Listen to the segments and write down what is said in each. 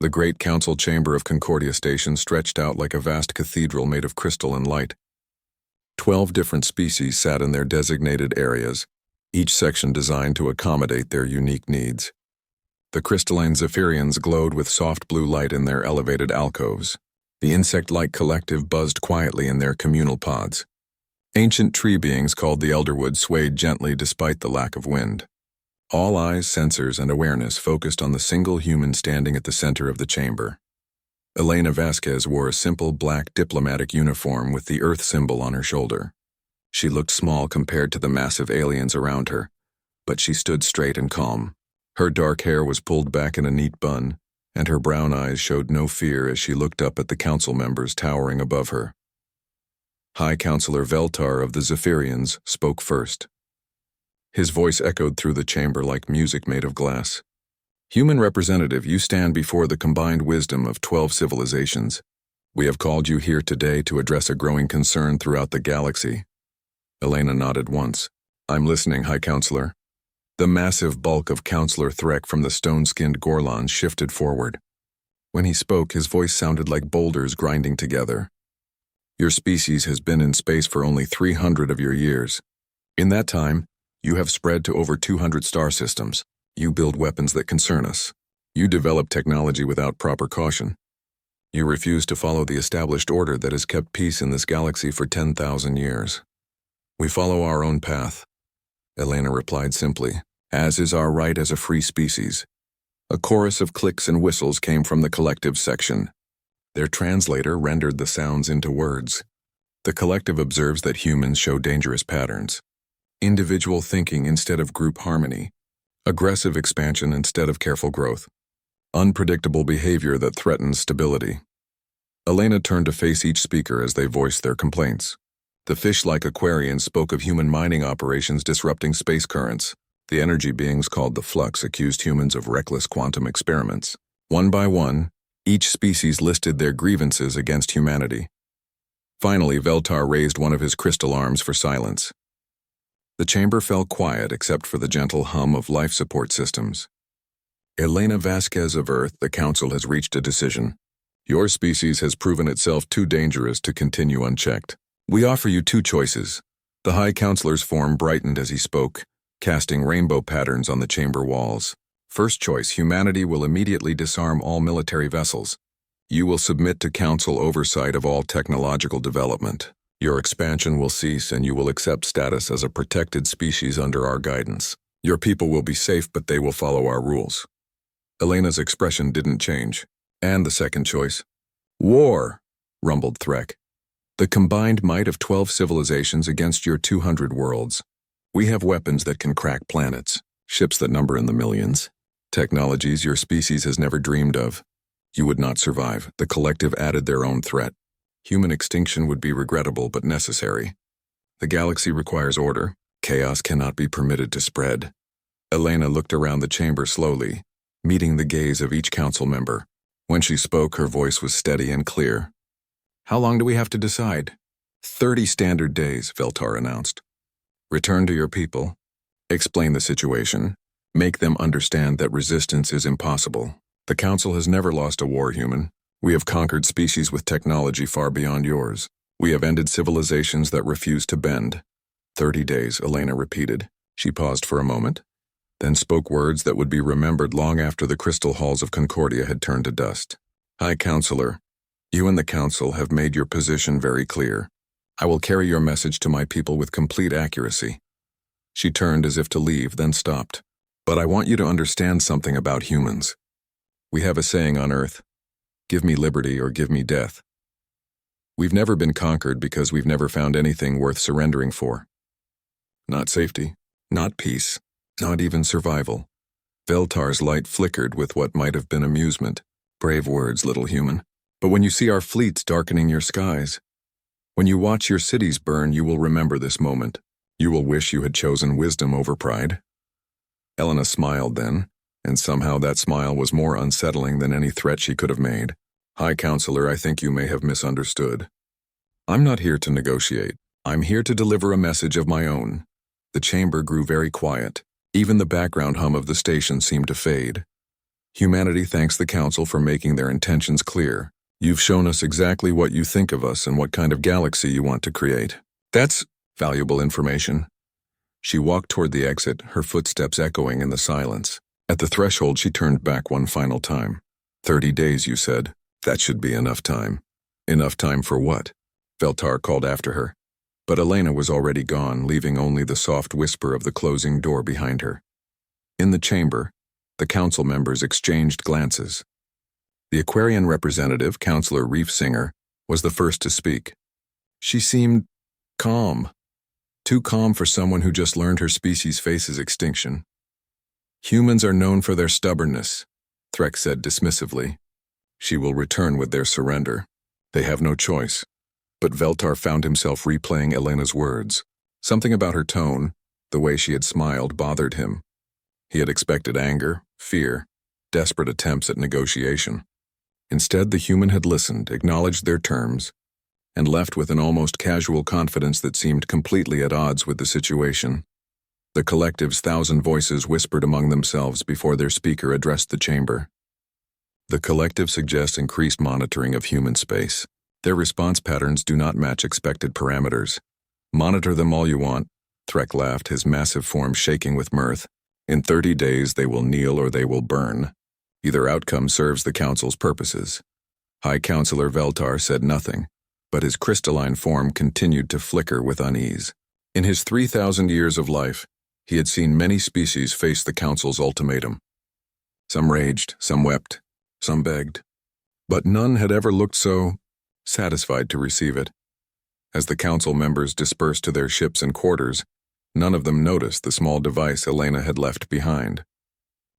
The great council chamber of Concordia Station stretched out like a vast cathedral made of crystal and light. 12 different species sat in their designated areas, each section designed to accommodate their unique needs. The crystalline Zephyrians glowed with soft blue light in their elevated alcoves. The insect-like collective buzzed quietly in their communal pods. Ancient tree beings called the Elderwood swayed gently despite the lack of wind. All eyes, sensors, and awareness focused on the single human standing at the center of the chamber. Elena Vasquez wore a simple black diplomatic uniform with the Earth symbol on her shoulder. She looked small compared to the massive aliens around her, but she stood straight and calm. Her dark hair was pulled back in a neat bun, and her brown eyes showed no fear as she looked up at the council members towering above her. High Counselor Veltar of the Zephyrians spoke first. His voice echoed through the chamber like music made of glass. Human representative, you stand before the combined wisdom of 12 civilizations. We have called you here today to address a growing concern throughout the galaxy. Elena nodded once. I'm listening, High Counselor. The massive bulk of Counselor Threk from the stone-skinned Gorlons shifted forward. When he spoke, his voice sounded like boulders grinding together. Your species has been in space for only 300 of your years. In that time, you have spread to over 200 star systems. You build weapons that concern us. You develop technology without proper caution. You refuse to follow the established order that has kept peace in this galaxy for 10,000 years. We follow our own path, Elena replied simply, as is our right as a free species. A chorus of clicks and whistles came from the collective section. Their translator rendered the sounds into words. The collective observes that humans show dangerous patterns. Individual thinking instead of group harmony. Aggressive expansion instead of careful growth. Unpredictable behavior that threatens stability. Elena turned to face each speaker as they voiced their complaints. The fish-like Aquarians spoke of human mining operations disrupting space currents. The energy beings called the Flux accused humans of reckless quantum experiments. One by one, each species listed their grievances against humanity. Finally, Veltar raised one of his crystal arms for silence. The chamber fell quiet except for the gentle hum of life support systems. Elena Vasquez of Earth, the Council has reached a decision. Your species has proven itself too dangerous to continue unchecked. We offer you two choices. The High Counselor's form brightened as he spoke, casting rainbow patterns on the chamber walls. First choice, humanity will immediately disarm all military vessels. You will submit to Council oversight of all technological development. Your expansion will cease and you will accept status as a protected species under our guidance. Your people will be safe, but they will follow our rules. Elena's expression didn't change. And the second choice? War, rumbled Threk. The combined might of 12 civilizations against your 200 worlds. We have weapons that can crack planets, ships that number in the millions, technologies your species has never dreamed of. You would not survive. The collective added their own threat. Human extinction would be regrettable but necessary. The galaxy requires order. Chaos cannot be permitted to spread. Elena looked around the chamber slowly, meeting the gaze of each council member. When she spoke, her voice was steady and clear. How long do we have to decide? 30 standard days, Veltar announced. Return to your people. Explain the situation. Make them understand that resistance is impossible. The Council has never lost a war, human. We have conquered species with technology far beyond yours. We have ended civilizations that refuse to bend. 30 days, Elena repeated. She paused for a moment, then spoke words that would be remembered long after the crystal halls of Concordia had turned to dust. High Counselor, you and the Council have made your position very clear. I will carry your message to my people with complete accuracy. She turned as if to leave, then stopped. But I want you to understand something about humans. We have a saying on Earth. Give me liberty or give me death. We've never been conquered because we've never found anything worth surrendering for. Not safety, not peace, not even survival. Veltar's light flickered with what might have been amusement. Brave words, little human. But when you see our fleets darkening your skies, when you watch your cities burn, you will remember this moment. You will wish you had chosen wisdom over pride. Elena smiled then, and somehow that smile was more unsettling than any threat she could have made. High Counselor, I think you may have misunderstood. I'm not here to negotiate. I'm here to deliver a message of my own. The chamber grew very quiet. Even the background hum of the station seemed to fade. Humanity thanks the Council for making their intentions clear. You've shown us exactly what you think of us and what kind of galaxy you want to create. That's valuable information. She walked toward the exit, her footsteps echoing in the silence. At the threshold, she turned back one final time. 30 days, you said. That should be enough time. Enough time for what? Veltar called after her. But Elena was already gone, leaving only the soft whisper of the closing door behind her. In the chamber, the council members exchanged glances. The Aquarian representative, Counselor Reef Singer, was the first to speak. She seemed calm. Too calm for someone who just learned her species faces extinction. Humans are known for their stubbornness, Threk said dismissively. She will return with their surrender. They have no choice. But Veltar found himself replaying Elena's words. Something about her tone, the way she had smiled, bothered him. He had expected anger, fear, desperate attempts at negotiation. Instead, the human had listened, acknowledged their terms, and left with an almost casual confidence that seemed completely at odds with the situation. The collective's 1,000 voices whispered among themselves before their speaker addressed the chamber. The collective suggests increased monitoring of human space. Their response patterns do not match expected parameters. Monitor them all you want, Threk laughed, his massive form shaking with mirth. In 30 days they will kneel or they will burn. Either outcome serves the Council's purposes. High Counselor Veltar said nothing, but his crystalline form continued to flicker with unease. In his 3,000 years of life, he had seen many species face the Council's ultimatum. Some raged, some wept, some begged. But none had ever looked so satisfied to receive it. As the Council members dispersed to their ships and quarters, none of them noticed the small device Elena had left behind.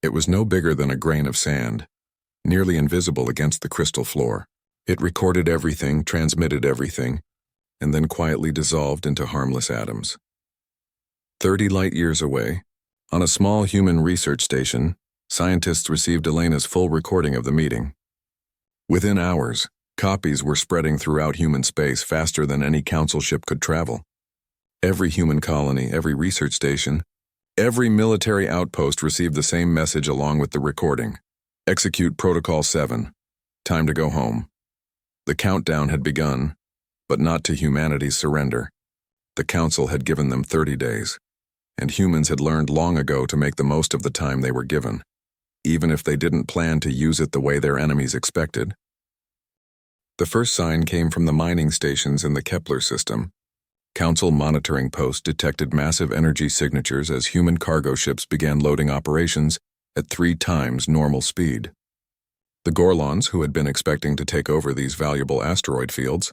It was no bigger than a grain of sand, nearly invisible against the crystal floor. It recorded everything, transmitted everything, and then quietly dissolved into harmless atoms. 30 light-years away, on a small human research station, scientists received Elena's full recording of the meeting. Within hours, copies were spreading throughout human space faster than any Council ship could travel. Every human colony, every research station, every military outpost received the same message along with the recording. Execute Protocol 7. Time to go home. The countdown had begun, but not to humanity's surrender. The Council had given them 30 days, and humans had learned long ago to make the most of the time they were given, even if they didn't plan to use it the way their enemies expected. The first sign came from the mining stations in the Kepler system. Council monitoring posts detected massive energy signatures as human cargo ships began loading operations at 3 times normal speed. The Gorlons, who had been expecting to take over these valuable asteroid fields,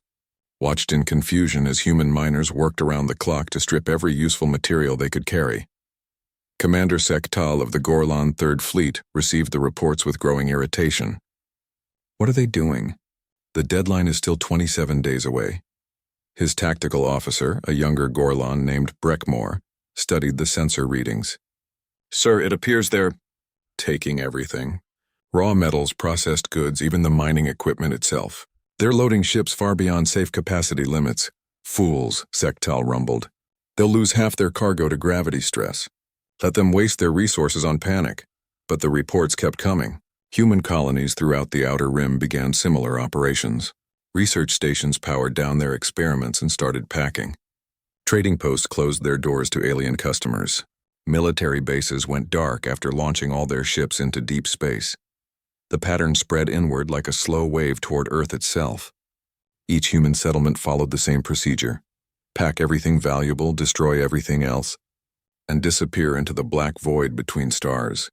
watched in confusion as human miners worked around the clock to strip every useful material they could carry. Commander Sektal of the Gorlon Third Fleet received the reports with growing irritation. What are they doing? The deadline is still 27 days away. His tactical officer, a younger Gorlon named Breckmore, studied the sensor readings. Sir, it appears they're taking everything. Raw metals, processed goods, even the mining equipment itself. They're loading ships far beyond safe capacity limits. Fools, Sektal rumbled. They'll lose half their cargo to gravity stress. Let them waste their resources on panic. But the reports kept coming. Human colonies throughout the Outer Rim began similar operations. Research stations powered down their experiments and started packing. Trading posts closed their doors to alien customers. Military bases went dark after launching all their ships into deep space. The pattern spread inward like a slow wave toward Earth itself. Each human settlement followed the same procedure. Pack everything valuable, destroy everything else, and disappear into the black void between stars.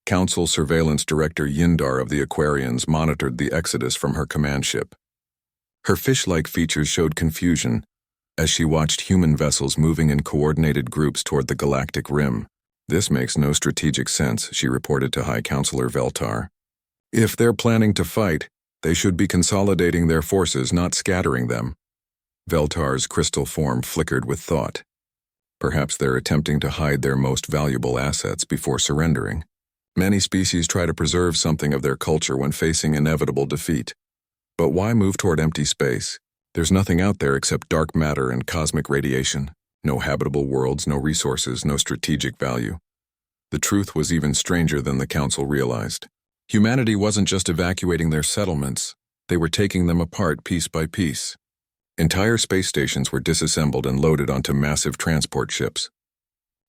Council Surveillance Director Yindar of the Aquarians monitored the exodus from her command ship. Her fish-like features showed confusion as she watched human vessels moving in coordinated groups toward the galactic rim. This makes no strategic sense, she reported to High Counselor Veltar. If they're planning to fight, they should be consolidating their forces, not scattering them. Veltar's crystal form flickered with thought. Perhaps they're attempting to hide their most valuable assets before surrendering. Many species try to preserve something of their culture when facing inevitable defeat. But why move toward empty space? There's nothing out there except dark matter and cosmic radiation. No habitable worlds, no resources, no strategic value. The truth was even stranger than the Council realized. Humanity wasn't just evacuating their settlements, they were taking them apart piece by piece. Entire space stations were disassembled and loaded onto massive transport ships.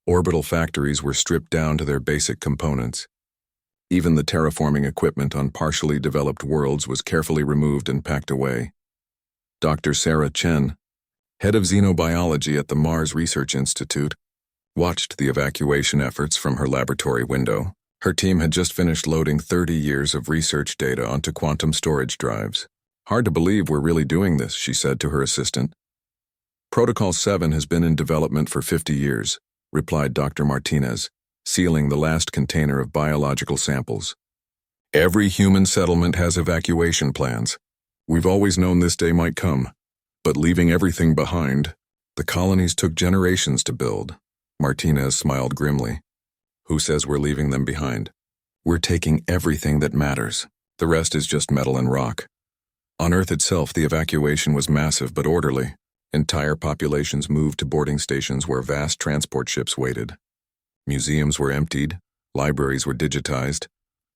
Orbital factories were stripped down to their basic components. Even the terraforming equipment on partially developed worlds was carefully removed and packed away. Dr. Sarah Chen, head of xenobiology at the Mars Research Institute, watched the evacuation efforts from her laboratory window. Her team had just finished loading 30 years of research data onto quantum storage drives. "Hard to believe we're really doing this," she said to her assistant. "Protocol 7 has been in development for 50 years, replied Dr. Martinez, sealing the last container of biological samples. "Every human settlement has evacuation plans. We've always known this day might come. But leaving everything behind, the colonies took generations to build." Martinez smiled grimly. "Who says we're leaving them behind? We're taking everything that matters. The rest is just metal and rock." On Earth itself, the evacuation was massive but orderly. Entire populations moved to boarding stations where vast transport ships waited. Museums were emptied, libraries were digitized,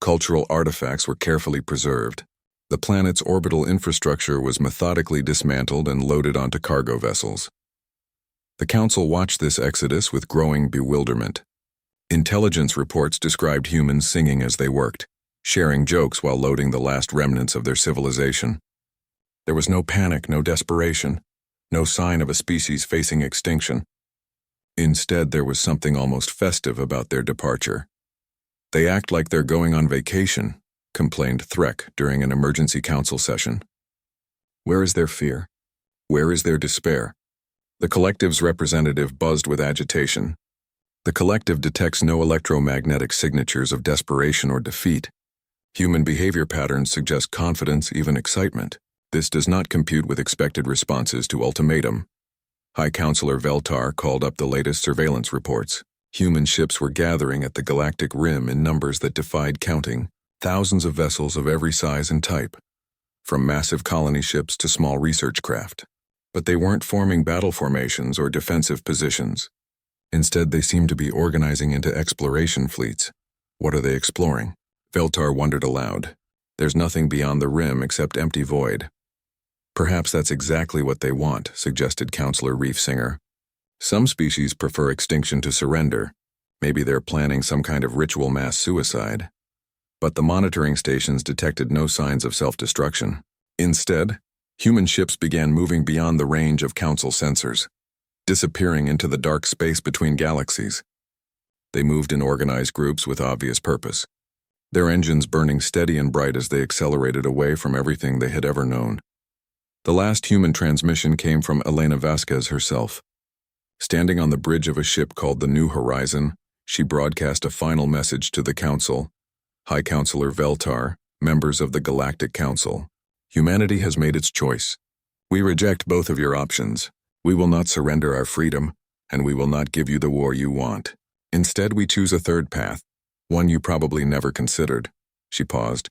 cultural artifacts were carefully preserved. The planet's orbital infrastructure was methodically dismantled and loaded onto cargo vessels. The Council watched this exodus with growing bewilderment. Intelligence reports described humans singing as they worked, sharing jokes while loading the last remnants of their civilization. There was no panic, no desperation, no sign of a species facing extinction. Instead, there was something almost festive about their departure. "They act like they're going on vacation," complained Threk during an emergency council session. "Where is their fear? Where is their despair?" The collective's representative buzzed with agitation. The collective detects no electromagnetic signatures of desperation or defeat. Human behavior patterns suggest confidence, even excitement. This does not compute with expected responses to ultimatum. High Counselor Veltar called up the latest surveillance reports. Human ships were gathering at the galactic rim in numbers that defied counting, thousands of vessels of every size and type, from massive colony ships to small research craft. But they weren't forming battle formations or defensive positions. Instead, they seemed to be organizing into exploration fleets. What are they exploring? Veltar wondered aloud. There's nothing beyond the rim except empty void. Perhaps that's exactly what they want, suggested Counselor Reefsinger. Some species prefer extinction to surrender. Maybe they're planning some kind of ritual mass suicide. But the monitoring stations detected no signs of self-destruction. Instead, human ships began moving beyond the range of Council sensors, disappearing into the dark space between galaxies. They moved in organized groups with obvious purpose, their engines burning steady and bright as they accelerated away from everything they had ever known. The last human transmission came from Elena Vasquez herself. Standing on the bridge of a ship called the New Horizon, she broadcast a final message to the Council. High Counselor Veltar, members of the Galactic Council, humanity has made its choice. We reject both of your options. We will not surrender our freedom, and we will not give you the war you want. Instead, we choose a third path, one you probably never considered. She paused,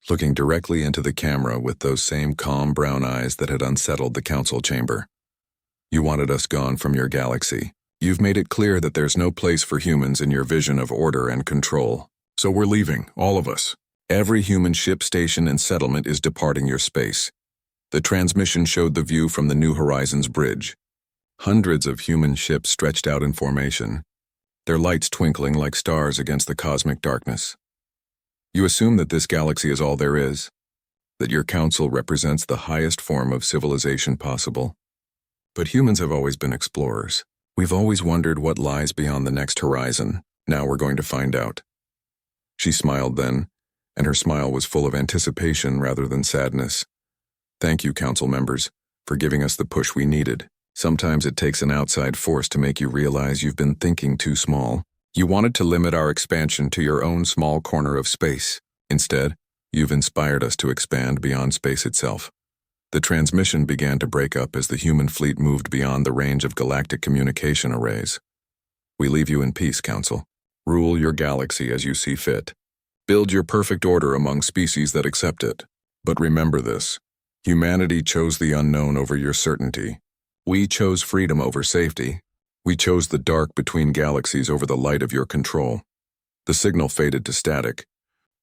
looking directly into the camera with those same calm brown eyes that had unsettled the Council chamber. You wanted us gone from your galaxy. You've made it clear that there's no place for humans in your vision of order and control. So we're leaving, all of us. Every human ship, station, and settlement is departing your space. The transmission showed the view from the New Horizons bridge. Hundreds of human ships stretched out in formation, their lights twinkling like stars against the cosmic darkness. You assume that this galaxy is all there is, that your council represents the highest form of civilization possible. But humans have always been explorers. We've always wondered what lies beyond the next horizon. Now we're going to find out. She smiled then, and her smile was full of anticipation rather than sadness. Thank you, Council members, for giving us the push we needed. Sometimes it takes an outside force to make you realize you've been thinking too small. You wanted to limit our expansion to your own small corner of space. Instead, you've inspired us to expand beyond space itself. The transmission began to break up as the human fleet moved beyond the range of galactic communication arrays. We leave you in peace, Council. Rule your galaxy as you see fit. Build your perfect order among species that accept it. But remember this. Humanity chose the unknown over your certainty. We chose freedom over safety. We chose the dark between galaxies over the light of your control. The signal faded to static,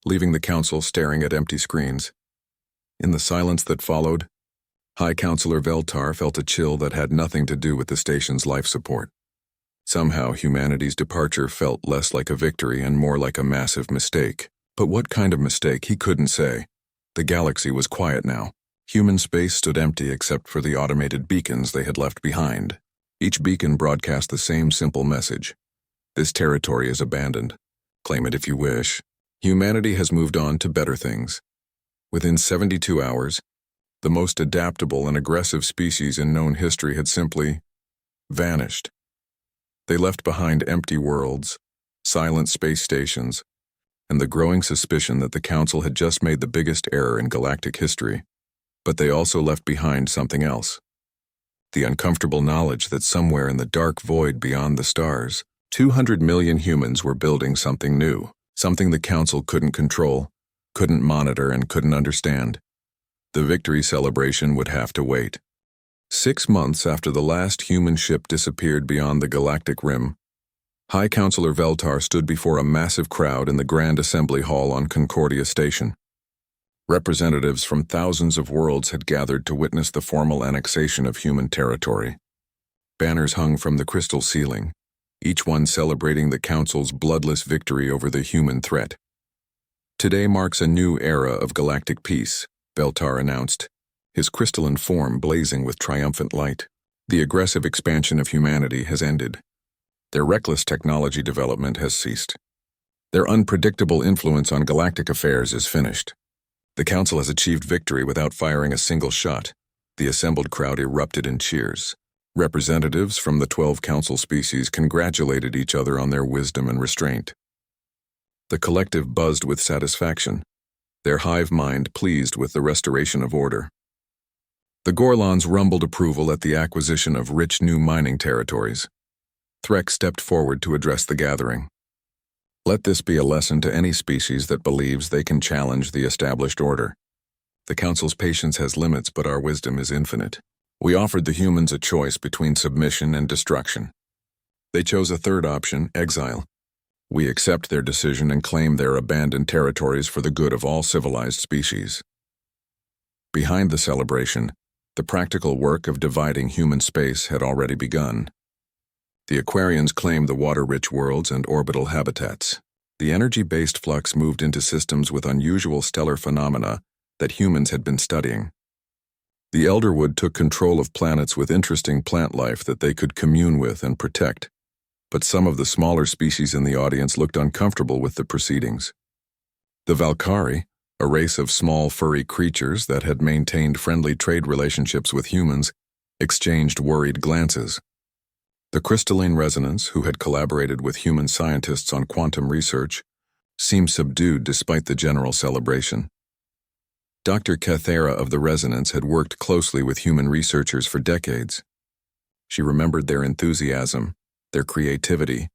leaving the council staring at empty screens. In the silence that followed, High Counselor Veltar felt a chill that had nothing to do with the station's life support. Somehow, humanity's departure felt less like a victory and more like a massive mistake. But what kind of mistake, he couldn't say. The galaxy was quiet now. Human space stood empty except for the automated beacons they had left behind. Each beacon broadcast the same simple message. This territory is abandoned. Claim it if you wish. Humanity has moved on to better things. Within 72 hours, the most adaptable and aggressive species in known history had simply vanished. They left behind empty worlds, silent space stations, and the growing suspicion that the Council had just made the biggest error in galactic history. But they also left behind something else. The uncomfortable knowledge that somewhere in the dark void beyond the stars, 200 million humans were building something new, something the Council couldn't control, couldn't monitor, and couldn't understand. The victory celebration would have to wait. 6 months after the last human ship disappeared beyond the galactic rim, High Counselor Veltar stood before a massive crowd in the Grand Assembly Hall on Concordia Station. Representatives from thousands of worlds had gathered to witness the formal annexation of human territory. Banners hung from the crystal ceiling, each one celebrating the Council's bloodless victory over the human threat. Today marks a new era of galactic peace, Veltar announced, his crystalline form blazing with triumphant light. The aggressive expansion of humanity has ended. Their reckless technology development has ceased. Their unpredictable influence on galactic affairs is finished. The Council has achieved victory without firing a single shot. The assembled crowd erupted in cheers. Representatives from the 12 Council species congratulated each other on their wisdom and restraint. The collective buzzed with satisfaction, their hive mind pleased with the restoration of order. The Gorlons rumbled approval at the acquisition of rich new mining territories. Threk stepped forward to address the gathering. Let this be a lesson to any species that believes they can challenge the established order. The Council's patience has limits, but our wisdom is infinite. We offered the humans a choice between submission and destruction. They chose a third option, exile. We accept their decision and claim their abandoned territories for the good of all civilized species. Behind the celebration, the practical work of dividing human space had already begun. The Aquarians claimed the water-rich worlds and orbital habitats. The energy-based flux moved into systems with unusual stellar phenomena that humans had been studying. The Elderwood took control of planets with interesting plant life that they could commune with and protect, but some of the smaller species in the audience looked uncomfortable with the proceedings. The Valkyrie, a race of small furry creatures that had maintained friendly trade relationships with humans, exchanged worried glances. The crystalline resonance, who had collaborated with human scientists on quantum research, seemed subdued despite the general celebration. Dr. Cathera of the Resonance had worked closely with human researchers for decades. She remembered their enthusiasm, their creativity,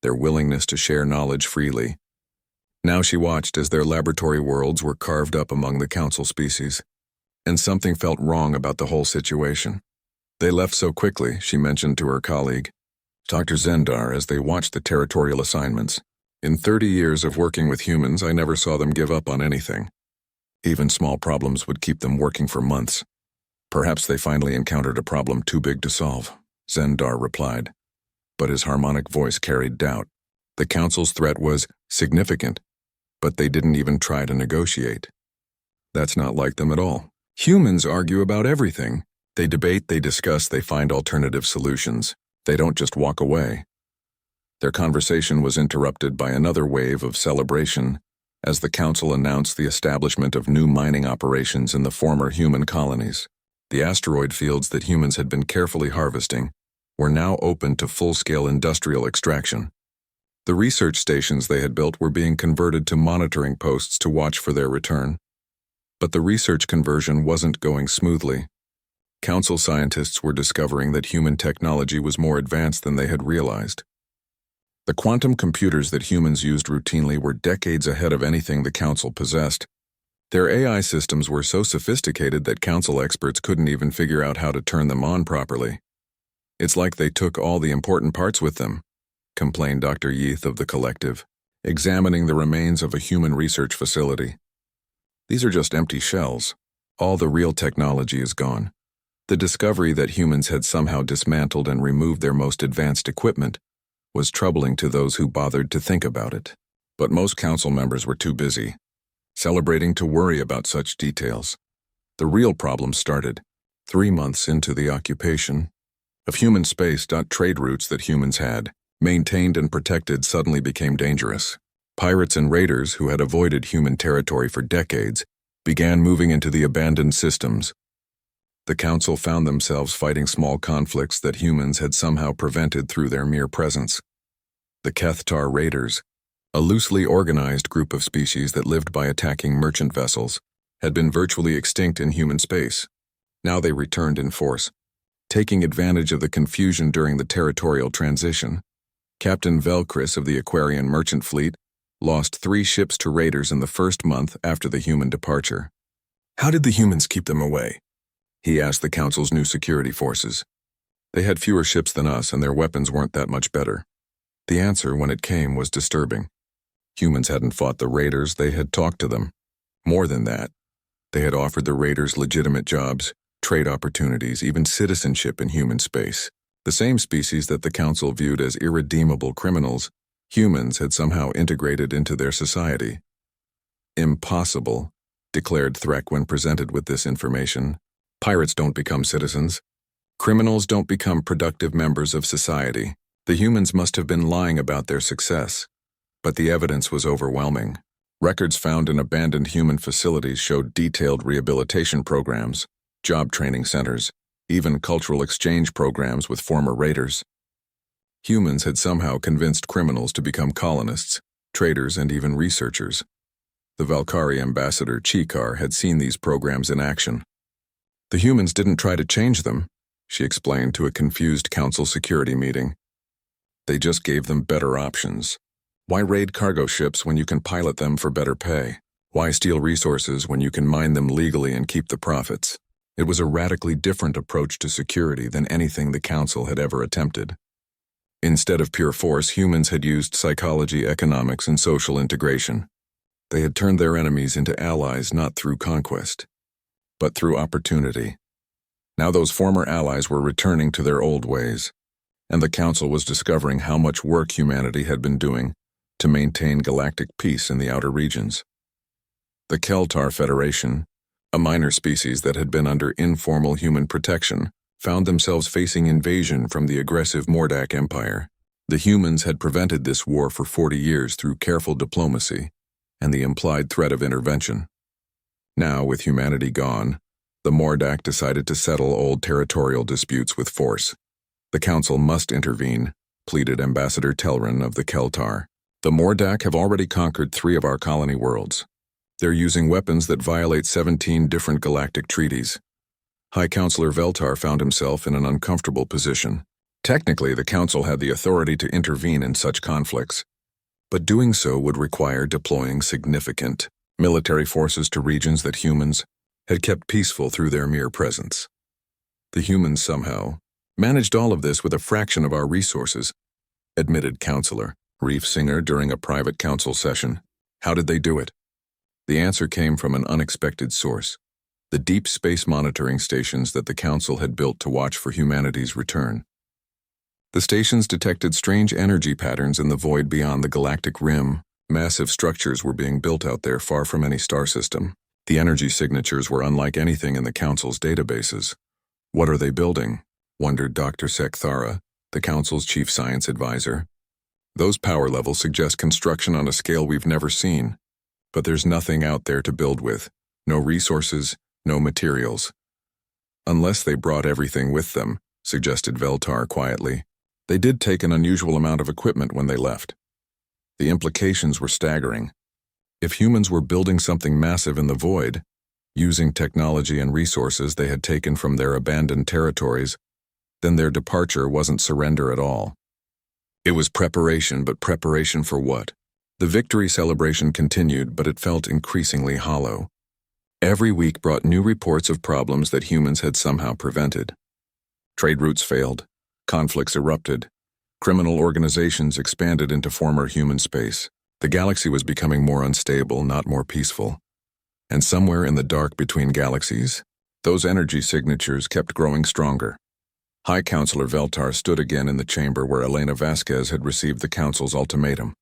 their willingness to share knowledge freely. Now she watched as their laboratory worlds were carved up among the Council species, and something felt wrong about the whole situation. They left so quickly, she mentioned to her colleague, Dr. Zendar, as they watched the territorial assignments. In 30 years of working with humans, I never saw them give up on anything. Even small problems would keep them working for months. Perhaps they finally encountered a problem too big to solve, Zendar replied. But his harmonic voice carried doubt. The Council's threat was significant, but they didn't even try to negotiate. That's not like them at all. Humans argue about everything. They debate, they discuss, they find alternative solutions. They don't just walk away. Their conversation was interrupted by another wave of celebration as the Council announced the establishment of new mining operations in the former human colonies. The asteroid fields that humans had been carefully harvesting were now open to full-scale industrial extraction. The research stations they had built were being converted to monitoring posts to watch for their return. But the research conversion wasn't going smoothly. Council scientists were discovering that human technology was more advanced than they had realized. The quantum computers that humans used routinely were decades ahead of anything the Council possessed. Their AI systems were so sophisticated that Council experts couldn't even figure out how to turn them on properly. It's like they took all the important parts with them, complained Dr. Yeath of the collective. examining the remains of a human research facility. These are just empty shells. All the real technology is gone. The discovery that humans had somehow dismantled and removed their most advanced equipment was troubling to those who bothered to think about it. But most council members were too busy celebrating to worry about such details. The real problem started 3 months into the occupation of human space. Trade routes that humans had maintained and protected suddenly became dangerous. Pirates and raiders who had avoided human territory for decades began moving into the abandoned systems. The council found themselves fighting small conflicts that humans had somehow prevented through their mere presence. The Kethtar raiders, a loosely organized group of species that lived by attacking merchant vessels, had been virtually extinct in human space. Now they returned in force. Taking advantage of the confusion during the territorial transition, Captain Velcris of the Aquarian merchant fleet lost 3 ships to raiders in the first month after the human departure. How did the humans keep them away? He asked the council's new security forces. They had fewer ships than us and their weapons weren't that much better. The answer, when it came, was disturbing. Humans hadn't fought the raiders, they had talked to them. More than that, they had offered the raiders legitimate jobs, trade opportunities, even citizenship in human space. The same species that the council viewed as irredeemable criminals, humans had somehow integrated into their society. Impossible, declared Threk when presented with this information. Pirates don't become citizens. Criminals don't become productive members of society. The humans must have been lying about their success. But the evidence was overwhelming. Records found in abandoned human facilities showed detailed rehabilitation programs, job training centers, even cultural exchange programs with former raiders. Humans had somehow convinced criminals to become colonists, traders, and even researchers. The Valkyrie ambassador Chikar had seen these programs in action. The humans didn't try to change them, she explained to a confused council security meeting. They just gave them better options. Why raid cargo ships when you can pilot them for better pay? Why steal resources when you can mine them legally and keep the profits? It was a radically different approach to security than anything the council had ever attempted. Instead of pure force, humans had used psychology, economics, and social integration. They had turned their enemies into allies not through conquest, but through opportunity. Now those former allies were returning to their old ways, and the council was discovering how much work humanity had been doing to maintain galactic peace in the outer regions. The Keltar Federation, a minor species that had been under informal human protection, found themselves facing invasion from the aggressive Mordak Empire. The humans had prevented this war for 40 years through careful diplomacy and the implied threat of intervention. Now, with humanity gone, the Mordak decided to settle old territorial disputes with force. The council must intervene, pleaded Ambassador Telrin of the Keltar. The Mordak have already conquered 3 of our colony worlds. They're using weapons that violate 17 different galactic treaties. High Counselor Veltar found himself in an uncomfortable position. Technically, the council had the authority to intervene in such conflicts, but doing so would require deploying significant military forces to regions that humans had kept peaceful through their mere presence. The humans somehow managed all of this with a fraction of our resources, admitted Counselor Reef Singer during a private council session. How did they do it? The answer came from an unexpected source: the deep space monitoring stations that the council had built to watch for humanity's return. The stations detected strange energy patterns in the void beyond the galactic rim. Massive structures were being built out there far from any star system. The energy signatures were unlike anything in the council's databases. What are they building? Wondered Dr. Sekthara, the council's chief science advisor. Those power levels suggest construction on a scale we've never seen. But there's nothing out there to build with. No resources, no materials. Unless they brought everything with them, suggested Veltar quietly. They did take an unusual amount of equipment when they left. The implications were staggering. If humans were building something massive in the void, using technology and resources they had taken from their abandoned territories, then their departure wasn't surrender at all. It was preparation, but preparation for what? The victory celebration continued, but it felt increasingly hollow. Every week brought new reports of problems that humans had somehow prevented. Trade routes failed, conflicts erupted, criminal organizations expanded into former human space. The galaxy was becoming more unstable, not more peaceful. And somewhere in the dark between galaxies, those energy signatures kept growing stronger. High Counselor Veltar stood again in the chamber where Elena Vasquez had received the Council's ultimatum.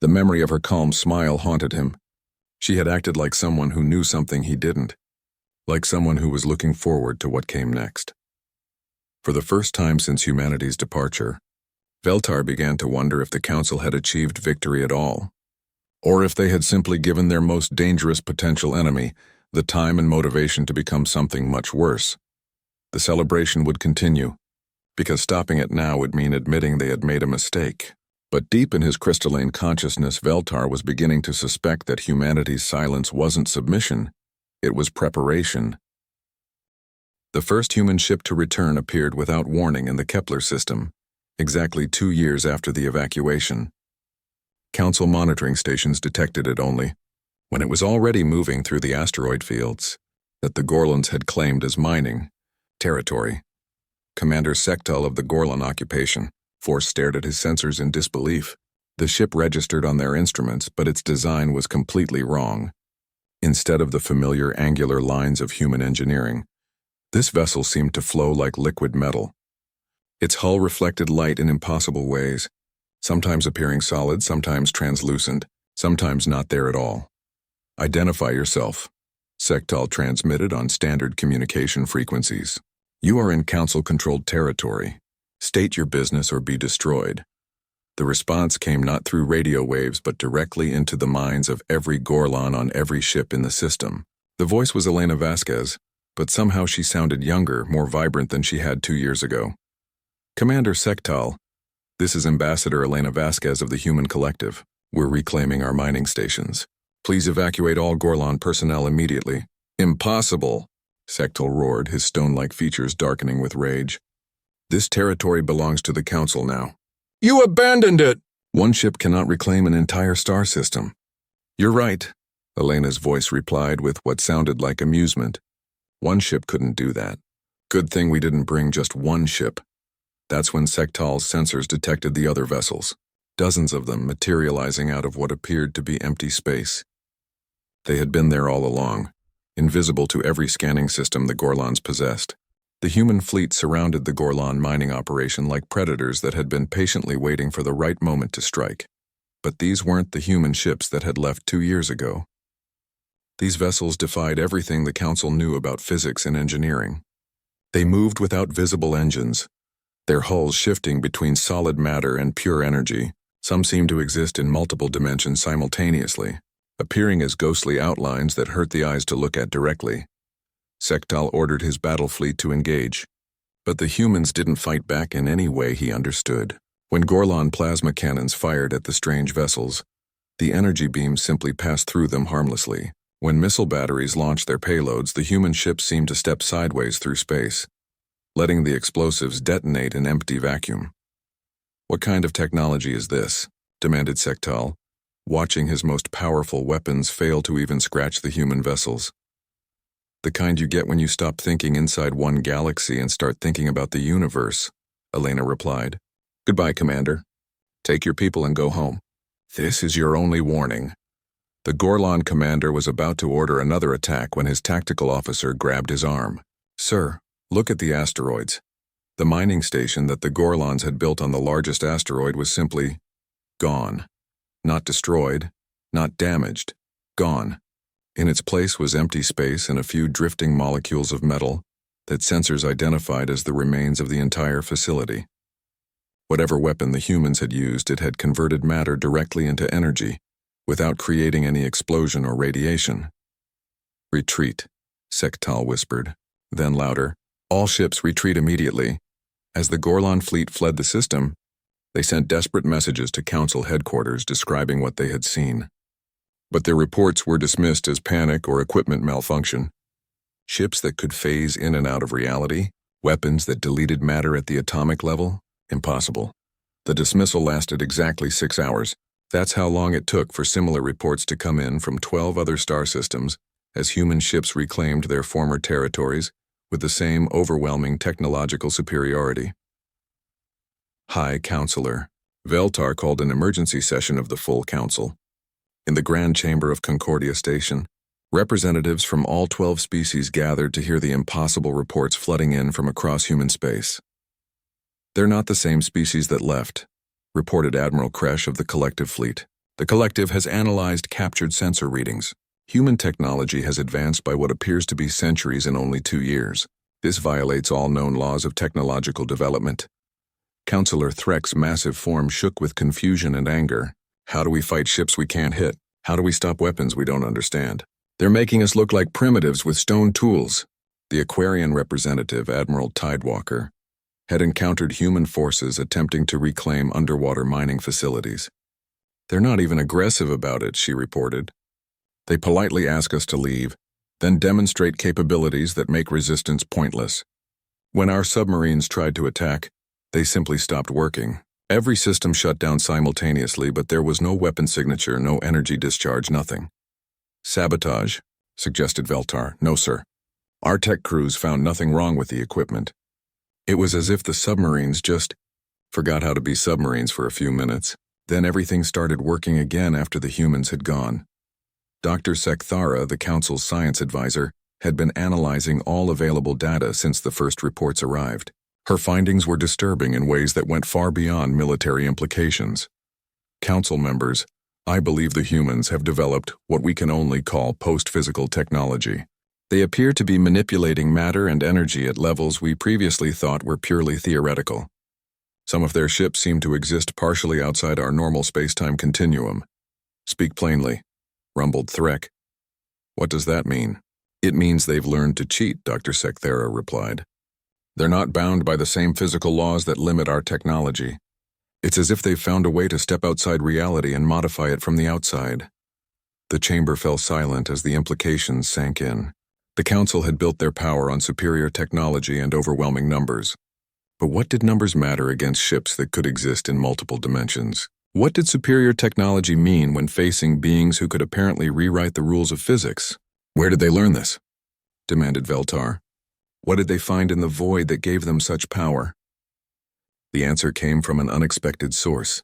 The memory of her calm smile haunted him. She had acted like someone who knew something he didn't, like someone who was looking forward to what came next. For the first time since humanity's departure, Veltar began to wonder if the Council had achieved victory at all, or if they had simply given their most dangerous potential enemy the time and motivation to become something much worse. The celebration would continue, because stopping it now would mean admitting they had made a mistake. But deep in his crystalline consciousness, Veltar was beginning to suspect that humanity's silence wasn't submission, it was preparation. The first human ship to return appeared without warning in the Kepler system, exactly 2 years after the evacuation. Council monitoring stations detected it only, when it was already moving through the asteroid fields that the Gorlons had claimed as mining territory. Commander Sektal of the Gorlon occupation force stared at his sensors in disbelief. The ship registered on their instruments, but its design was completely wrong. Instead of the familiar angular lines of human engineering, this vessel seemed to flow like liquid metal. Its hull reflected light in impossible ways, sometimes appearing solid, sometimes translucent, sometimes not there at all. "Identify yourself," Sektal transmitted on standard communication frequencies. "You are in Council-controlled territory. State your business or be destroyed." The response came not through radio waves but directly into the minds of every Gorlon on every ship in the system. The voice was Elena Vasquez, but somehow she sounded younger, more vibrant than she had 2 years ago. "Commander Sektal, this is Ambassador Elena Vasquez of the Human Collective. We're reclaiming our mining stations. Please evacuate all Gorlon personnel immediately." "Impossible!" Sektal roared, his stone-like features darkening with rage. "This territory belongs to the Council now." "You abandoned it!" "One ship cannot reclaim an entire star system." "You're right," Elena's voice replied with what sounded like amusement. "One ship couldn't do that. Good thing we didn't bring just one ship." That's when Sektal's sensors detected the other vessels, dozens of them materializing out of what appeared to be empty space. They had been there all along, invisible to every scanning system the Gorlons possessed. The human fleet surrounded the Gorlon mining operation like predators that had been patiently waiting for the right moment to strike. But these weren't the human ships that had left 2 years ago. These vessels defied everything the Council knew about physics and engineering. They moved without visible engines, their hulls shifting between solid matter and pure energy. Some seemed to exist in multiple dimensions simultaneously, appearing as ghostly outlines that hurt the eyes to look at directly. Sektal ordered his battle fleet to engage, but the humans didn't fight back in any way he understood. When Gorlon plasma cannons fired at the strange vessels, the energy beams simply passed through them harmlessly. When missile batteries launched their payloads, the human ships seemed to step sideways through space, letting the explosives detonate in empty vacuum. "What kind of technology is this?" demanded Sektal, watching his most powerful weapons fail to even scratch the human vessels. "The kind you get when you stop thinking inside one galaxy and start thinking about the universe," Elena replied. "Goodbye, Commander. Take your people and go home. This is your only warning." The Gorlon commander was about to order another attack when his tactical officer grabbed his arm. "Sir, look at the asteroids." The mining station that the Gorlons had built on the largest asteroid was simply gone. Not destroyed, not damaged, gone. In its place was empty space and a few drifting molecules of metal that sensors identified as the remains of the entire facility. Whatever weapon the humans had used, it had converted matter directly into energy, without creating any explosion or radiation. "Retreat," Sektal whispered. Then louder, "All ships retreat immediately." As the Gorlon fleet fled the system, they sent desperate messages to Council headquarters describing what they had seen. But their reports were dismissed as panic or equipment malfunction. Ships that could phase in and out of reality, weapons that deleted matter at the atomic level, impossible. The dismissal lasted exactly 6 hours. That's how long it took for similar reports to come in from 12 other star systems as human ships reclaimed their former territories with the same overwhelming technological superiority. High Counselor. Veltar called an emergency session of the full council. In the Grand Chamber of Concordia Station, representatives from all 12 species gathered to hear the impossible reports flooding in from across human space. "They're not the same species that left," reported Admiral Kresh of the Collective Fleet. "The Collective has analyzed captured sensor readings. Human technology has advanced by what appears to be centuries in only 2 years. This violates all known laws of technological development." Counselor Threk's massive form shook with confusion and anger. "How do we fight ships we can't hit? How do we stop weapons we don't understand? They're making us look like primitives with stone tools." The Aquarian representative, Admiral Tidewalker, had encountered human forces attempting to reclaim underwater mining facilities. "They're not even aggressive about it," she reported. "They politely ask us to leave, then demonstrate capabilities that make resistance pointless. When our submarines tried to attack, they simply stopped working. Every system shut down simultaneously, but there was no weapon signature, no energy discharge, nothing." "Sabotage," suggested Veltar. "No, sir. Our tech crews found nothing wrong with the equipment. It was as if the submarines just forgot how to be submarines for a few minutes. Then everything started working again after the humans had gone." Dr. Sekthara, the Council's science advisor, had been analyzing all available data since the first reports arrived. Her findings were disturbing in ways that went far beyond military implications. "Council members, I believe the humans have developed what we can only call post-physical technology. They appear to be manipulating matter and energy at levels we previously thought were purely theoretical. Some of their ships seem to exist partially outside our normal space-time continuum." "Speak plainly," rumbled Threk. "What does that mean?" "It means they've learned to cheat," Dr. Sekthara replied. "They're not bound by the same physical laws that limit our technology. It's as if they've found a way to step outside reality and modify it from the outside." The chamber fell silent as the implications sank in. The Council had built their power on superior technology and overwhelming numbers. But what did numbers matter against ships that could exist in multiple dimensions? What did superior technology mean when facing beings who could apparently rewrite the rules of physics? "Where did they learn this?" demanded Veltar. "What did they find in the void that gave them such power?" The answer came from an unexpected source.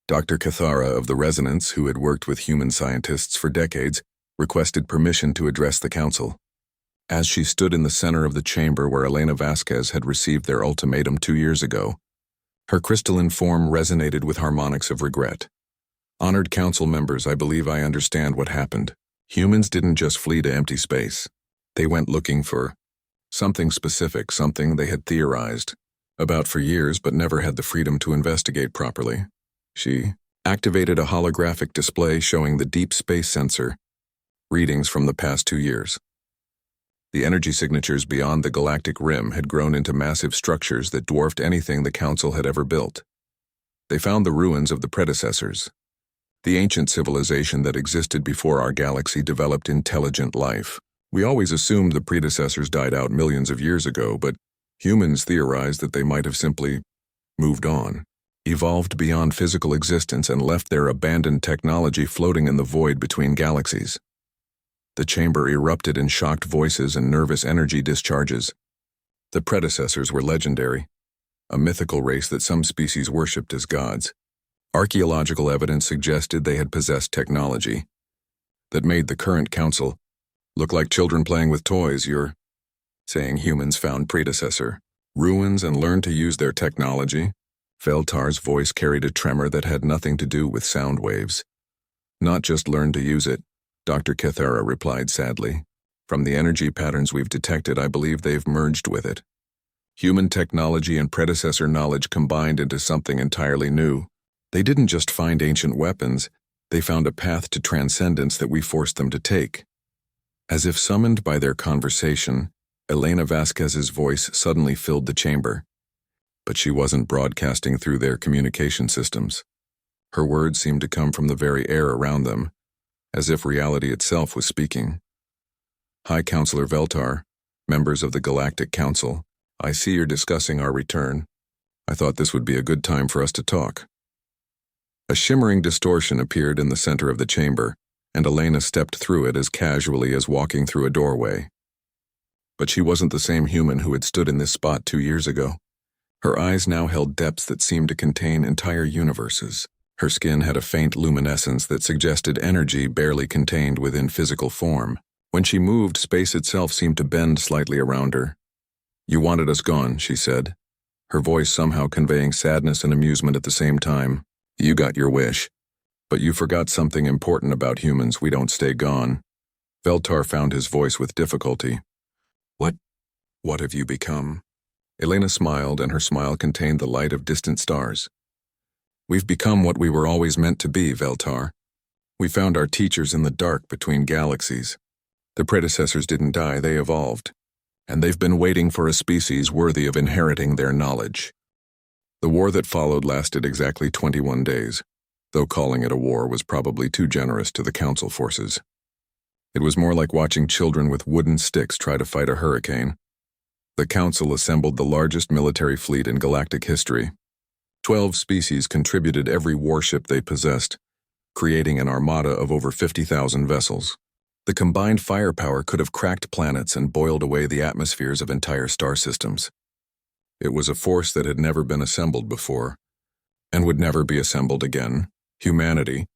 Dr. Cathara of the Resonance, who had worked with human scientists for decades, requested permission to address the Council. As she stood in the center of the chamber where Elena Vasquez had received their ultimatum 2 years ago, her crystalline form resonated with harmonics of regret. "Honored Council members, I believe I understand what happened. Humans didn't just flee to empty space. They went looking for something specific, something they had theorized about for years but never had the freedom to investigate properly." She activated a holographic display showing the deep space sensor readings from the past 2 years. The energy signatures beyond the galactic rim had grown into massive structures that dwarfed anything the Council had ever built. They found the ruins of the predecessors. The ancient civilization that existed before our galaxy developed intelligent life. We always assumed the predecessors died out millions of years ago, but humans theorized that they might have simply moved on, evolved beyond physical existence, and left their abandoned technology floating in the void between galaxies. The chamber erupted in shocked voices and nervous energy discharges. The predecessors were legendary, a mythical race that some species worshipped as gods. Archaeological evidence suggested they had possessed technology that made the current Council look like children playing with toys. "You're saying humans found predecessor ruins and learned to use their technology?" Veltar's voice carried a tremor that had nothing to do with sound waves. "Not just learned to use it," Dr. Cathara replied sadly. "From the energy patterns we've detected, I believe they've merged with it. Human technology and predecessor knowledge combined into something entirely new. They didn't just find ancient weapons, they found a path to transcendence that we forced them to take." As if summoned by their conversation, Elena Vasquez's voice suddenly filled the chamber. But she wasn't broadcasting through their communication systems. Her words seemed to come from the very air around them, as if reality itself was speaking. "High Counselor Veltar, members of the Galactic Council, I see you're discussing our return. I thought this would be a good time for us to talk." A shimmering distortion appeared in the center of the chamber, and Elena stepped through it as casually as walking through a doorway. But she wasn't the same human who had stood in this spot 2 years ago. Her eyes now held depths that seemed to contain entire universes. Her skin had a faint luminescence that suggested energy barely contained within physical form. When she moved, space itself seemed to bend slightly around her. "You wanted us gone," she said, her voice somehow conveying sadness and amusement at the same time. "You got your wish. But you forgot something important about humans. We don't stay gone." Veltar found his voice with difficulty. What have you become?" Elena smiled, and her smile contained the light of distant stars. "We've become what we were always meant to be, Veltar. We found our teachers in the dark between galaxies. The predecessors didn't die, they evolved. And they've been waiting for a species worthy of inheriting their knowledge." The war that followed lasted exactly 21 days, though calling it a war was probably too generous to the Council forces. It was more like watching children with wooden sticks try to fight a hurricane. The Council assembled the largest military fleet in galactic history. 12 species contributed every warship they possessed, creating an armada of over 50,000 vessels. The combined firepower could have cracked planets and boiled away the atmospheres of entire star systems. It was a force that had never been assembled before, and would never be assembled again. Humanity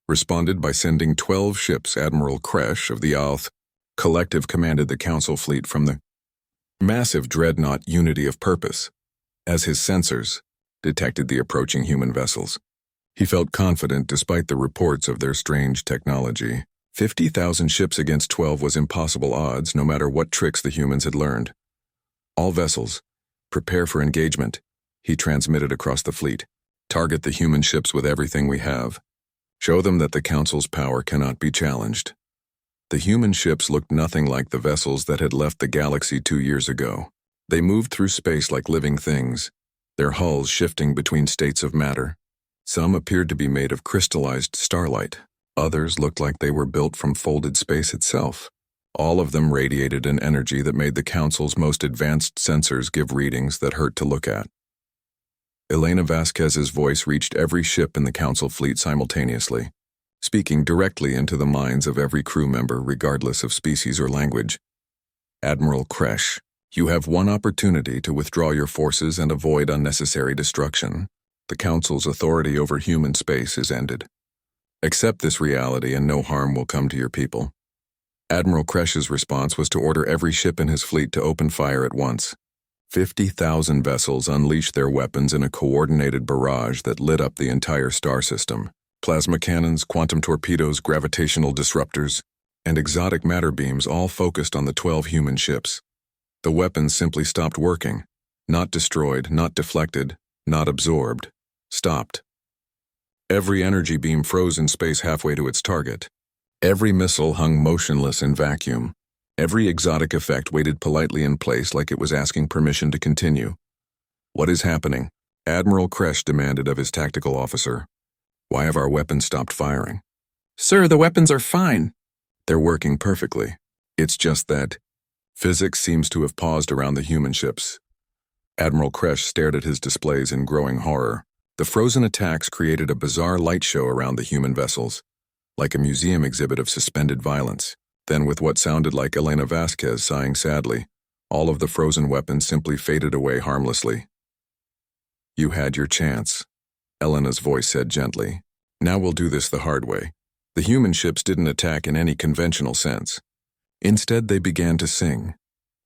responded by sending 12 ships. Admiral Kresh of the Alth Collective commanded the Council fleet from the massive dreadnought Unity of Purpose, as his sensors detected the approaching human vessels. He felt confident despite the reports of their strange technology. 50,000 ships against 12 was impossible odds, no matter what tricks the humans had learned. "All vessels, prepare for engagement," he transmitted across the fleet. "Target the human ships with everything we have. Show them that the Council's power cannot be challenged." The human ships looked nothing like the vessels that had left the galaxy 2 years ago. They moved through space like living things, their hulls shifting between states of matter. Some appeared to be made of crystallized starlight. Others looked like they were built from folded space itself. All of them radiated an energy that made the Council's most advanced sensors give readings that hurt to look at. Elena Vasquez's voice reached every ship in the Council fleet simultaneously, speaking directly into the minds of every crew member regardless of species or language. "Admiral Kresh, you have one opportunity to withdraw your forces and avoid unnecessary destruction. The Council's authority over human space is ended. Accept this reality and no harm will come to your people." Admiral Kresh's response was to order every ship in his fleet to open fire at once. 50,000 vessels unleashed their weapons in a coordinated barrage that lit up the entire star system. Plasma cannons, quantum torpedoes, gravitational disruptors, and exotic matter beams all focused on the 12 human ships. The weapons simply stopped working. Not destroyed, not deflected, not absorbed. Stopped. Every energy beam froze in space halfway to its target. Every missile hung motionless in vacuum. Every exotic effect waited politely in place like it was asking permission to continue. "What is happening?" Admiral Kresh demanded of his tactical officer. "Why have our weapons stopped firing?" "Sir, the weapons are fine." "They're working perfectly. It's just that physics seems to have paused around the human ships." Admiral Kresh stared at his displays in growing horror. The frozen attacks created a bizarre light show around the human vessels, like a museum exhibit of suspended violence. Then, with what sounded like Elena Vasquez sighing sadly, all of the frozen weapons simply faded away harmlessly. "You had your chance," Elena's voice said gently. "Now we'll do this the hard way." The human ships didn't attack in any conventional sense. Instead, they began to sing.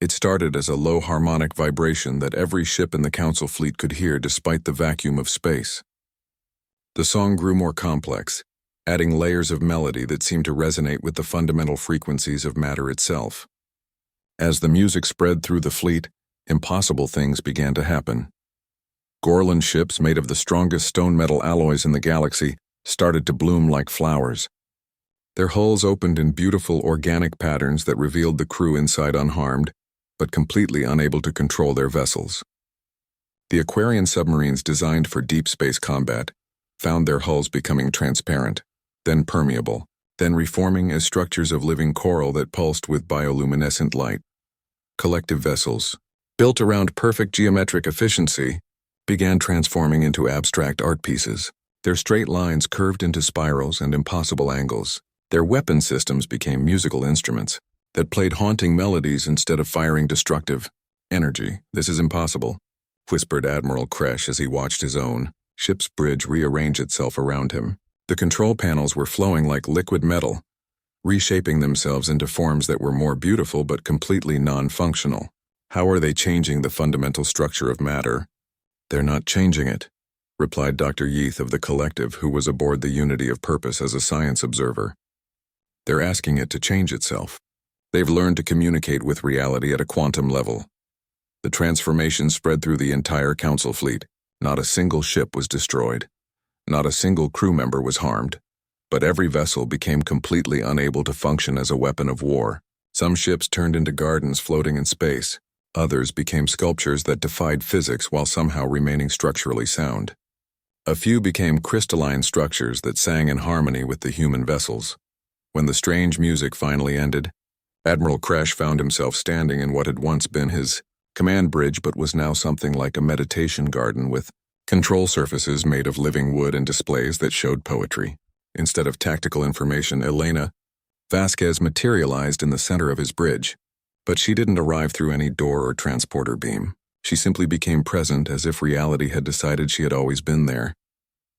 It started as a low harmonic vibration that every ship in the Council fleet could hear despite the vacuum of space. The song grew more complex, adding layers of melody that seemed to resonate with the fundamental frequencies of matter itself. As the music spread through the fleet, impossible things began to happen. Gorlan ships made of the strongest stone metal alloys in the galaxy started to bloom like flowers. Their hulls opened in beautiful organic patterns that revealed the crew inside unharmed, but completely unable to control their vessels. The Aquarian submarines designed for deep space combat found their hulls becoming transparent, then permeable, then reforming as structures of living coral that pulsed with bioluminescent light. Collective vessels, built around perfect geometric efficiency, began transforming into abstract art pieces. Their straight lines curved into spirals and impossible angles. Their weapon systems became musical instruments that played haunting melodies instead of firing destructive energy. "This is impossible," whispered Admiral Kresh as he watched his own Ship's bridge rearranged itself around him. The control panels were flowing like liquid metal, reshaping themselves into forms that were more beautiful but completely non-functional. How are they changing the fundamental structure of matter? They're not changing it, replied Dr. Yeath of the collective, who was aboard the Unity of Purpose as a science observer. They're asking it to change itself. They've learned to communicate with reality at a quantum level. The transformation spread through the entire Council fleet. Not a single ship was destroyed. Not a single crew member was harmed. But every vessel became completely unable to function as a weapon of war. Some ships turned into gardens floating in space. Others became sculptures that defied physics while somehow remaining structurally sound. A few became crystalline structures that sang in harmony with the human vessels. When the strange music finally ended, Admiral Kresh found himself standing in what had once been his command bridge but was now something like a meditation garden with control surfaces made of living wood and displays that showed poetry. Instead of tactical information, Elena Vasquez materialized in the center of his bridge. But she didn't arrive through any door or transporter beam. She simply became present as if reality had decided she had always been there.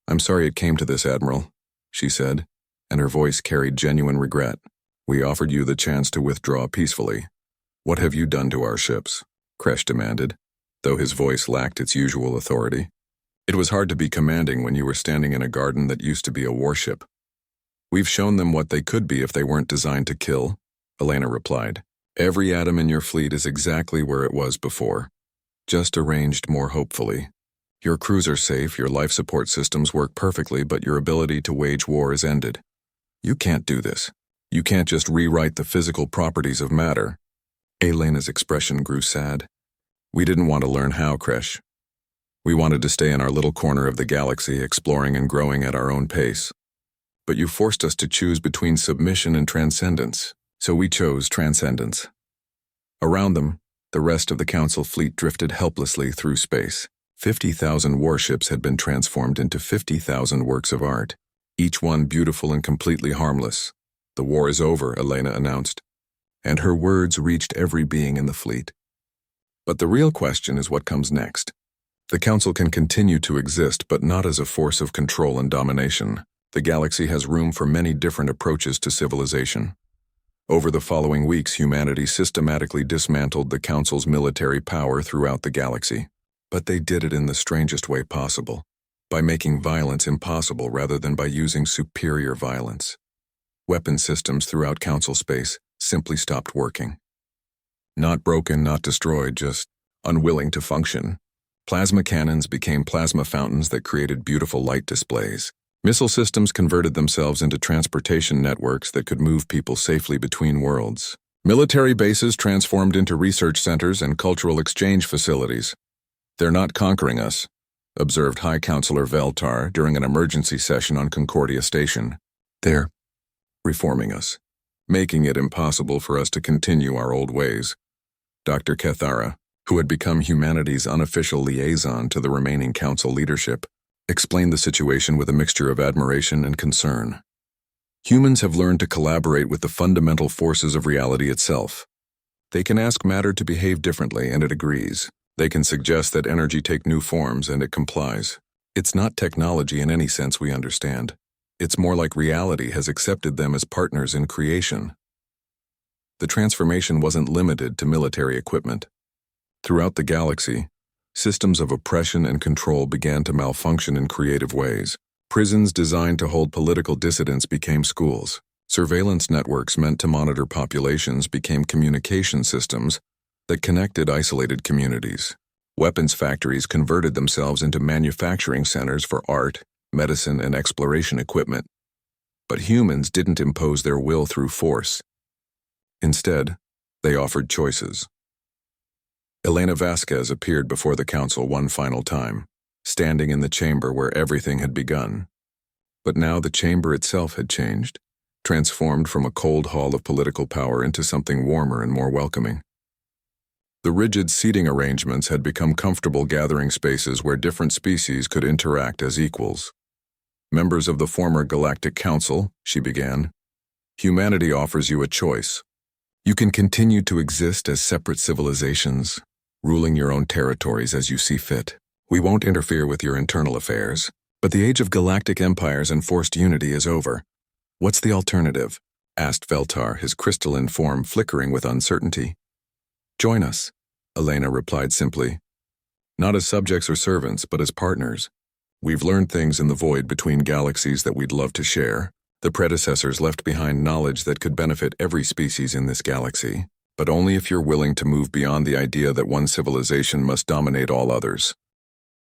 "I'm sorry it came to this, Admiral," she said, and her voice carried genuine regret. "We offered you the chance to withdraw peacefully. What have you done to our ships?" Kresh demanded, though his voice lacked its usual authority. "It was hard to be commanding when you were standing in a garden that used to be a warship." "We've shown them what they could be if they weren't designed to kill," Elena replied. "Every atom in your fleet is exactly where it was before, just arranged more hopefully. Your crews are safe, your life support systems work perfectly, but your ability to wage war is ended. You can't do this. You can't just rewrite the physical properties of matter." Elena's expression grew sad. "We didn't want to learn how, Kresh. We wanted to stay in our little corner of the galaxy, exploring and growing at our own pace. But you forced us to choose between submission and transcendence. So we chose transcendence." Around them, the rest of the Council fleet drifted helplessly through space. 50,000 warships had been transformed into 50,000 works of art, each one beautiful and completely harmless. "The war is over," Elena announced, and her words reached every being in the fleet. But the real question is what comes next. The Council can continue to exist, but not as a force of control and domination. The galaxy has room for many different approaches to civilization. Over the following weeks, humanity systematically dismantled the Council's military power throughout the galaxy. But they did it in the strangest way possible, by making violence impossible rather than by using superior violence. Weapon systems throughout Council space simply stopped working. Not broken, not destroyed, just unwilling to function. Plasma cannons became plasma fountains that created beautiful light displays. Missile systems converted themselves into transportation networks that could move people safely between worlds. Military bases transformed into research centers and cultural exchange facilities. "They're not conquering us," observed High Counselor Veltar during an emergency session on Concordia Station. "They're reforming us, making it impossible for us to continue our old ways." Dr. Kethara, who had become humanity's unofficial liaison to the remaining Council leadership, explained the situation with a mixture of admiration and concern. "Humans have learned to collaborate with the fundamental forces of reality itself. They can ask matter to behave differently, and it agrees. They can suggest that energy take new forms, and it complies. It's not technology in any sense we understand. It's more like reality has accepted them as partners in creation." The transformation wasn't limited to military equipment. Throughout the galaxy, systems of oppression and control began to malfunction in creative ways. Prisons designed to hold political dissidents became schools. Surveillance networks meant to monitor populations became communication systems that connected isolated communities. Weapons factories converted themselves into manufacturing centers for art, medicine, and exploration equipment. But humans didn't impose their will through force. Instead, they offered choices. Elena Vasquez appeared before the Council one final time, standing in the chamber where everything had begun. But now the chamber itself had changed, transformed from a cold hall of political power into something warmer and more welcoming. The rigid seating arrangements had become comfortable gathering spaces where different species could interact as equals. "Members of the former Galactic Council," she began, "humanity offers you a choice. You can continue to exist as separate civilizations, ruling your own territories as you see fit, We won't interfere with your internal affairs, but the age of galactic empires and forced unity is over. What's the alternative? Asked Veltar, his crystalline form flickering with uncertainty. Join us, Elena replied simply. Not as subjects or servants, but as partners. We've learned things in the void between galaxies that we'd love to share. The predecessors left behind knowledge that could benefit every species in this galaxy, but only if you're willing to move beyond the idea that one civilization must dominate all others.